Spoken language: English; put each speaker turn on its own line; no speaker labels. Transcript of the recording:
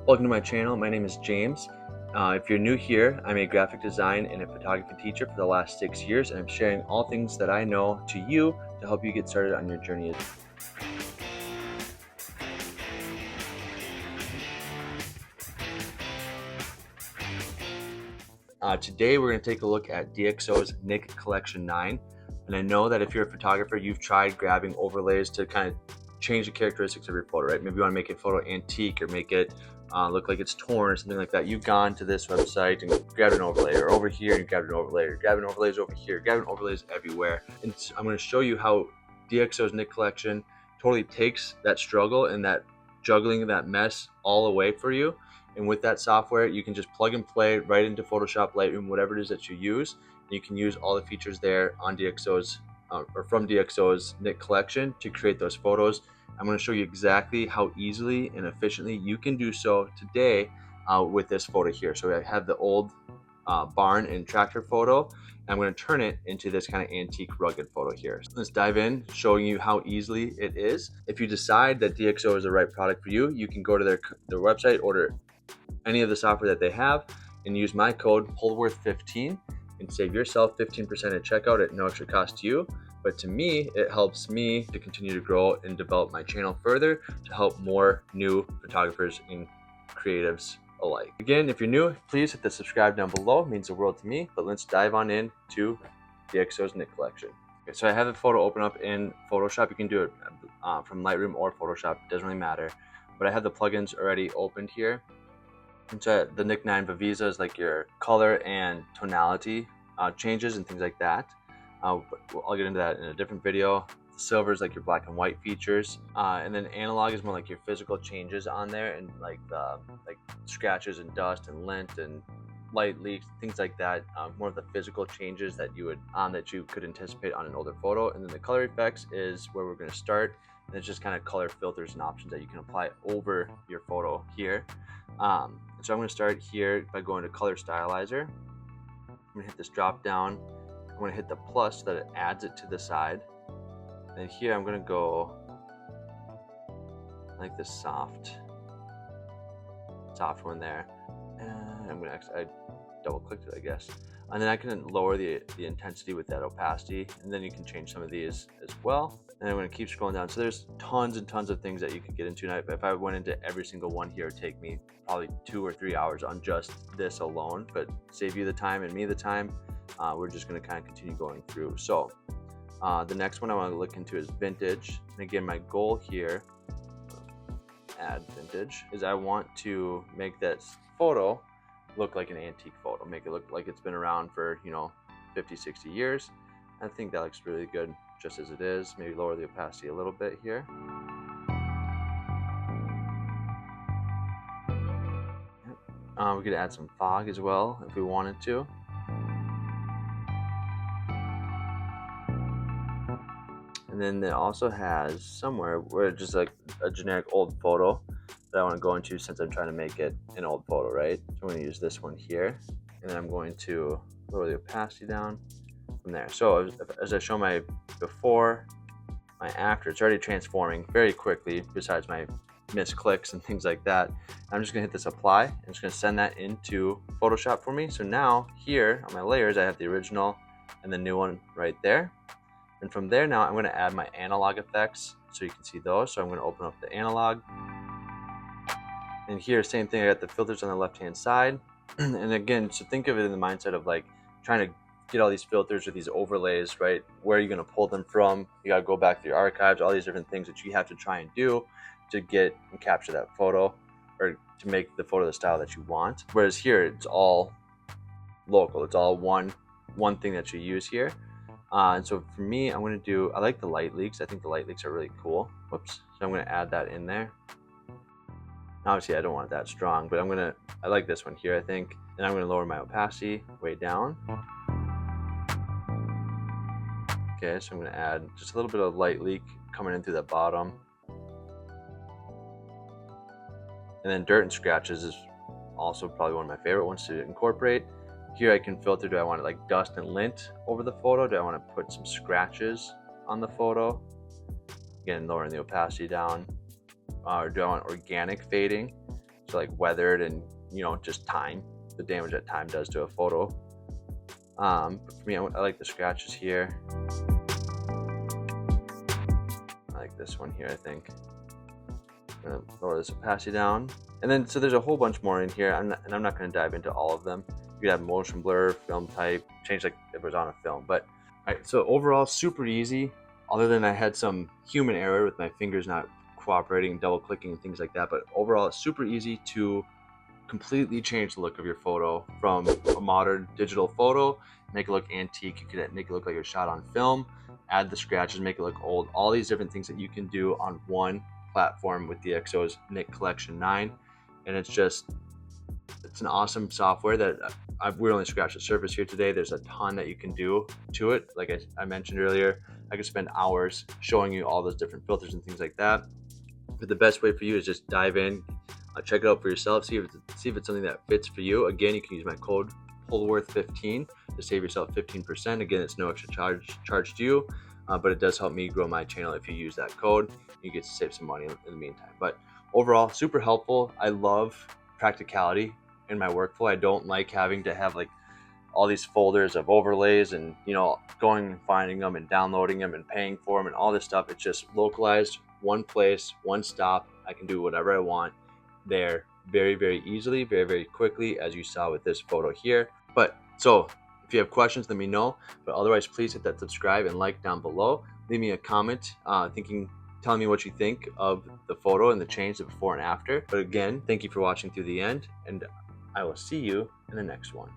Welcome to my channel. My name is James. If you're new here, I'm a graphic design and a photography teacher for the last 6 years, and I'm sharing all things that I know to you to help you get started on your journey. Today we're going to take a look at DxO's Nik Collection 9, and I know that if you're a photographer, you've tried grabbing overlays to kind of change the characteristics of your photo, right? Maybe you want to make a photo antique or make it look like it's torn or something like that. You've gone to this website and grabbed an overlay, or over here and grabbed an overlay, or grabbing overlays over here, grabbing overlays everywhere. And I'm going to show you how DxO's Nik Collection totally takes that struggle and that juggling, that mess all away for you. And with that software, you can just plug and play right into Photoshop, Lightroom, whatever it is that you use. You can use all the features there on DxO's or from DxO's Nik Collection to create those photos. I'm going to show you exactly how easily and efficiently you can do so today with this photo here. So I have the old barn and tractor photo. I'm going to turn it into this kind of antique rugged photo here. So let's dive in, showing you how easily it is. If you decide that DxO is the right product for you, you can go to their website, order any of the software that they have, and use my code Holworth15 and save yourself 15% at checkout at no extra cost to you. But to me, it helps me to continue to grow and develop my channel further to help more new photographers and creatives alike. Again, if you're new, please hit the subscribe down below. It means the world to me. But let's dive on in to DxO's Nik Collection. Okay, so I have the photo open up in Photoshop. You can do it from Lightroom or Photoshop, it doesn't really matter. But I have the plugins already opened here. And so the Nik 9 Vivisa is like your color and tonality changes and things like that. I'll get into that in a different video. Silver is like your black and white features, and then analog is more like your physical changes on there, and like scratches and dust and lint and light leaks, things like that. More of the physical changes that you could anticipate on an older photo. And then the color effects is where we're going to start. And it's just kind of color filters and options that you can apply over your photo here. So I'm going to start here by going to color stylizer. I'm going to hit this drop down. I'm going to hit the plus so that it adds it to the side. And here I'm going to go like this soft one there. And I'm going to I double clicked it, I guess. And then I can lower the intensity with that opacity. And then you can change some of these as well. And I'm going to keep scrolling down. So there's tons and tons of things that you could get into. And if I went into every single one here, it would take me probably 2 or 3 hours on just this alone. But save you the time and me the time. We're just going to kind of continue going through. So the next one I want to look into is vintage. And again, my goal here, add vintage, is I want to make this photo look like an antique photo, make it look like it's been around for 50, 60 years. I think that looks really good just as it is. Maybe lower the opacity a little bit here. We could add some fog as well if we wanted to. And then it also has somewhere where it's just like a generic old photo that I want to go into, since I'm trying to make it an old photo, right? So I'm going to use this one here, and then I'm going to lower the opacity down from there. So as I show my before, my after, it's already transforming very quickly, besides my misclicks and things like that. I'm just going to hit this apply. I'm just going to send that into Photoshop for me. So now here on my layers, I have the original and the new one right there. And from there now, I'm going to add my analog effects so you can see those. So I'm going to open up the analog. And here, same thing, I got the filters on the left-hand side. And again, so think of it in the mindset of like trying to get all these filters or these overlays, right? Where are you going to pull them from? You got to go back to your archives, all these different things that you have to try and do to get and capture that photo, or to make the photo the style that you want. Whereas here, it's all local. It's all one thing that you use here. And so for me, I like the light leaks. I think the light leaks are really cool. Whoops. So I'm going to add that in there. Obviously, I don't want it that strong, but I like this one here, I think. And I'm going to lower my opacity way down. Okay, so I'm going to add just a little bit of light leak coming in through the bottom. And then dirt and scratches is also probably one of my favorite ones to incorporate. Here I can filter, do I want it like dust and lint over the photo? Do I want to put some scratches on the photo? Again, lowering the opacity down. Or do I want organic fading? to like weathered and, you know, just time, the damage that time does to a photo. But for me, I like the scratches here. I like this one here, I think. I'm gonna lower this opacity down. And then, so there's a whole bunch more in here, and I'm not gonna dive into all of them. You could have motion blur, film type, change like if it was on a film. But, all right, so overall, super easy, other than I had some human error with my fingers not cooperating, double clicking and things like that. But overall, it's super easy to completely change the look of your photo from a modern digital photo, make it look antique. You could make it look like it was shot on film, add the scratches, make it look old. All these different things that you can do on one platform with DxO's Nik Collection 9. And it's an awesome software that we only scratched the surface here today. There's a ton that you can do to it. Like I mentioned earlier, I could spend hours showing you all those different filters and things like that. But the best way for you is just dive in, check it out for yourself, see if it's something that fits for you. Again, you can use my code PULLWORTH15 to save yourself 15%. Again, it's no extra charge to you, but it does help me grow my channel if you use that code. You get to save some money in the meantime. But overall, super helpful. I love practicality in my workflow. I don't like having to have like all these folders of overlays and, you know, going and finding them and downloading them and paying for them and all this stuff. It's just localized, one place, one stop. I can do whatever I want there very, very easily, very, very quickly, as you saw with this photo here. But so if you have questions, let me know. But otherwise, please hit that subscribe and like down below. Leave me a comment telling me what you think of the photo and the change, the before and after. But again, thank you for watching through the end, and I will see you in the next one.